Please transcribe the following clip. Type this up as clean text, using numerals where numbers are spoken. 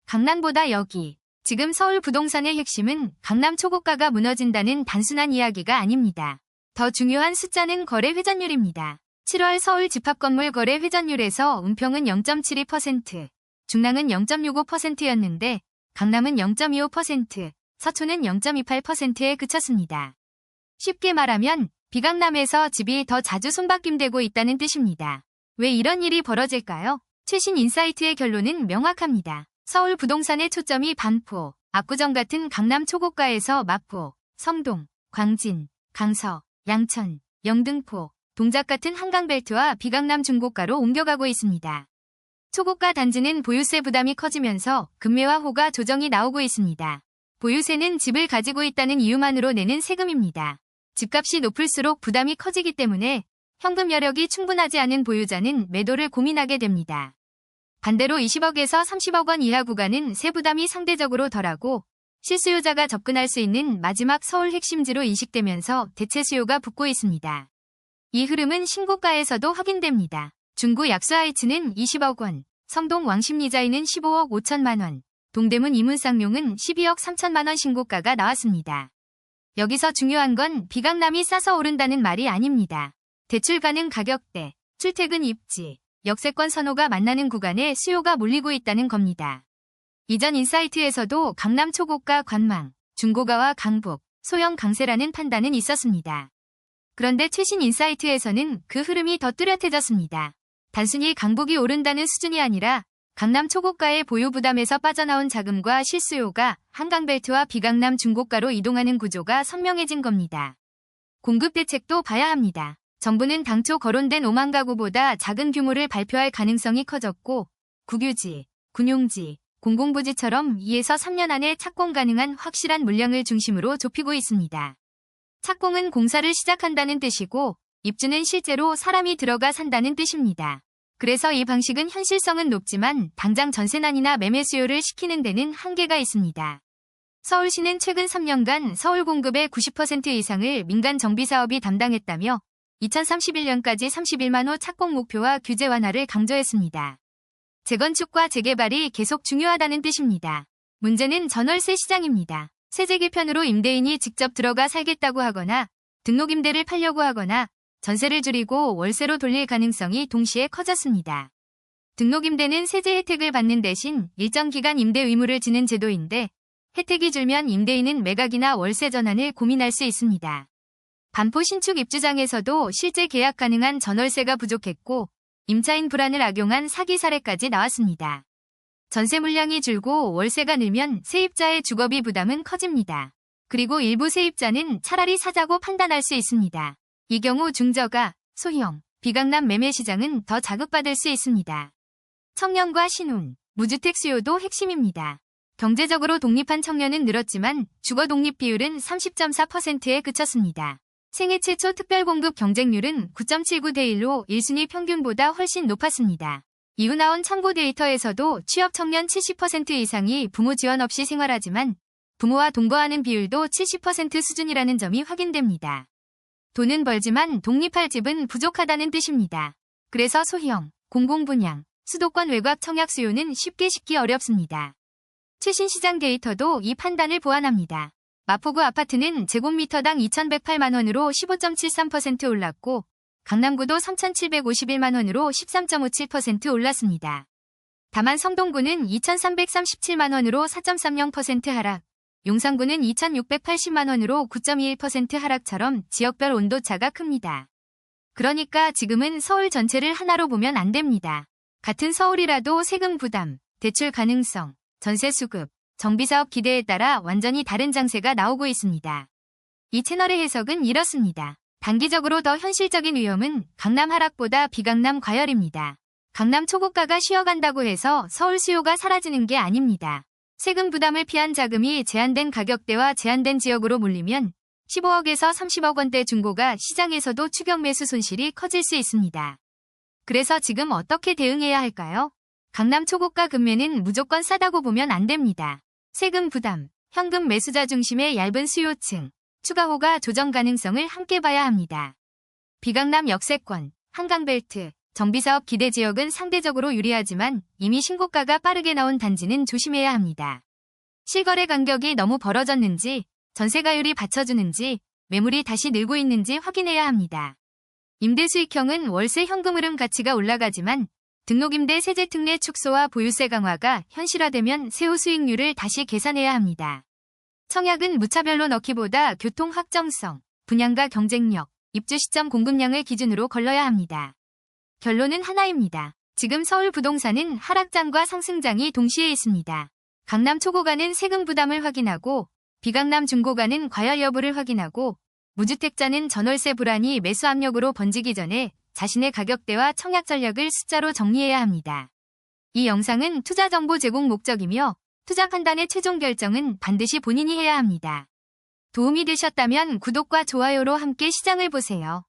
강남보다 여기. 지금 서울 부동산의 핵심은 강남 초고가가 무너진다는 단순한 이야기가 아닙니다. 더 중요한 숫자는 거래 회전율입니다. 7월 서울 집합건물 거래 회전율에서 은평은 0.72%, 중랑은 0.65%였는데 강남은 0.25%, 서초는 0.28%에 그쳤습니다. 쉽게 말하면 비강남에서 집이 더 자주 손바뀜되고 있다는 뜻입니다. 왜 이런 일이 벌어질까요? 최신 인사이트의 결론은 명확합니다. 서울 부동산의 초점이 반포, 압구정 같은 강남 초고가에서 마포, 성동, 광진, 강서, 양천, 영등포, 동작 같은 한강벨트와 비강남 중고가로 옮겨가고 있습니다. 초고가 단지는 보유세 부담이 커지면서 금매와 호가 조정이 나오고 있습니다. 보유세는 집을 가지고 있다는 이유만으로 내는 세금입니다. 집값이 높을수록 부담이 커지기 때문에 현금 여력이 충분하지 않은 보유자는 매도를 고민하게 됩니다. 반대로 20억에서 30억 원 이하 구간은 세부담이 상대적으로 덜하고 실수요자가 접근할 수 있는 마지막 서울 핵심지로 인식되면서 대체 수요가 붙고 있습니다. 이 흐름은 신고가에서도 확인됩니다. 중구 약수하이츠는 20억 원, 성동 왕십리자이는 15억 5천만 원, 동대문 이문쌍용은 12억 3천만 원 신고가가 나왔습니다. 여기서 중요한 건 비강남이 싸서 오른다는 말이 아닙니다. 대출 가능 가격대, 출퇴근 입지, 역세권 선호가 만나는 구간에 수요가 몰리고 있다는 겁니다. 이전 인사이트에서도 강남 초고가 관망, 중고가와 강북, 소형 강세라는 판단은 있었습니다. 그런데 최신 인사이트에서는 그 흐름이 더 뚜렷해졌습니다. 단순히 강북이 오른다는 수준이 아니라 강남 초고가의 보유 부담에서 빠져나온 자금과 실수요가 한강벨트와 비강남 중고가로 이동하는 구조가 선명해진 겁니다. 공급 대책도 봐야 합니다. 정부는 당초 거론된 5만 가구보다 작은 규모를 발표할 가능성이 커졌고 국유지, 군용지, 공공부지처럼 2에서 3년 안에 착공 가능한 확실한 물량을 중심으로 좁히고 있습니다. 착공은 공사를 시작한다는 뜻이고 입주는 실제로 사람이 들어가 산다는 뜻입니다. 그래서 이 방식은 현실성은 높지만 당장 전세난이나 매매 수요를 식히는 데는 한계가 있습니다. 서울시는 최근 3년간 서울 공급의 90% 이상을 민간 정비사업이 담당했다며 2031년까지 31만 호 착공 목표와 규제 완화를 강조했습니다. 재건축과 재개발이 계속 중요하다는 뜻입니다. 문제는 전월세 시장입니다. 세제 개편으로 임대인이 직접 들어가 살겠다고 하거나 등록임대를 팔려고 하거나 전세를 줄이고 월세로 돌릴 가능성이 동시에 커졌습니다. 등록임대는 세제 혜택을 받는 대신 일정 기간 임대 의무를 지는 제도인데 혜택이 줄면 임대인은 매각이나 월세 전환을 고민할 수 있습니다. 반포 신축 입주장에서도 실제 계약 가능한 전월세가 부족했고 임차인 불안을 악용한 사기 사례까지 나왔습니다. 전세 물량이 줄고 월세가 늘면 세입자의 주거비 부담은 커집니다. 그리고 일부 세입자는 차라리 사자고 판단할 수 있습니다. 이 경우 중저가, 소형, 비강남 매매 시장은 더 자극받을 수 있습니다. 청년과 신혼, 무주택 수요도 핵심입니다. 경제적으로 독립한 청년은 늘었지만 주거 독립 비율은 30.4%에 그쳤습니다. 생애 최초 특별공급 경쟁률은 9.79대 1로 1순위 평균보다 훨씬 높았습니다. 이후 나온 참고 데이터에서도 취업 청년 70% 이상이 부모 지원 없이 생활하지만 부모와 동거하는 비율도 70% 수준이라는 점이 확인됩니다. 돈은 벌지만 독립할 집은 부족하다는 뜻입니다. 그래서 소형, 공공분양, 수도권 외곽 청약 수요는 쉽게 식기 어렵습니다. 최신 시장 데이터도 이 판단을 보완합니다. 마포구 아파트는 제곱미터당 2,108만 원으로 15.73% 올랐고 강남구도 3,751만 원으로 13.57% 올랐습니다. 다만 성동구는 2,337만 원으로 4.30% 하락, 용산구는 2,680만 원으로 9.21% 하락처럼 지역별 온도차가 큽니다. 그러니까 지금은 서울 전체를 하나로 보면 안 됩니다. 같은 서울이라도 세금 부담, 대출 가능성, 전세 수급, 정비사업 기대에 따라 완전히 다른 장세가 나오고 있습니다. 이 채널의 해석은 이렇습니다. 단기적으로 더 현실적인 위험은 강남 하락보다 비강남 과열입니다. 강남 초고가가 쉬어간다고 해서 서울 수요가 사라지는 게 아닙니다. 세금 부담을 피한 자금이 제한된 가격대와 제한된 지역으로 몰리면 15억에서 30억 원대 중고가 시장에서도 추격 매수 손실이 커질 수 있습니다. 그래서 지금 어떻게 대응해야 할까요? 강남 초고가 금매는 무조건 싸다고 보면 안 됩니다. 세금 부담, 현금 매수자 중심의 얇은 수요층, 추가호가 조정 가능성을 함께 봐야 합니다. 비강남 역세권, 한강벨트, 정비사업 기대 지역은 상대적으로 유리하지만 이미 신고가가 빠르게 나온 단지는 조심해야 합니다. 실거래 간격이 너무 벌어졌는지, 전세가율이 받쳐주는지, 매물이 다시 늘고 있는지 확인해야 합니다. 임대 수익형은 월세 현금 흐름 가치가 올라가지만 등록임대 세제 특례 축소와 보유세 강화가 현실화되면 세후 수익률을 다시 계산해야 합니다. 청약은 무차별로 넣기보다 교통 확정성, 분양가 경쟁력, 입주 시점 공급량을 기준으로 걸러야 합니다. 결론은 하나입니다. 지금 서울 부동산은 하락장과 상승장이 동시에 있습니다. 강남 초고가는 세금 부담을 확인하고 비강남 중고가는 과열 여부를 확인하고 무주택자는 전월세 불안이 매수 압력으로 번지기 전에 자신의 가격대와 청약 전략을 숫자로 정리해야 합니다. 이 영상은 투자 정보 제공 목적이며 투자 판단의 최종 결정은 반드시 본인이 해야 합니다. 도움이 되셨다면 구독과 좋아요로 함께 시장을 보세요.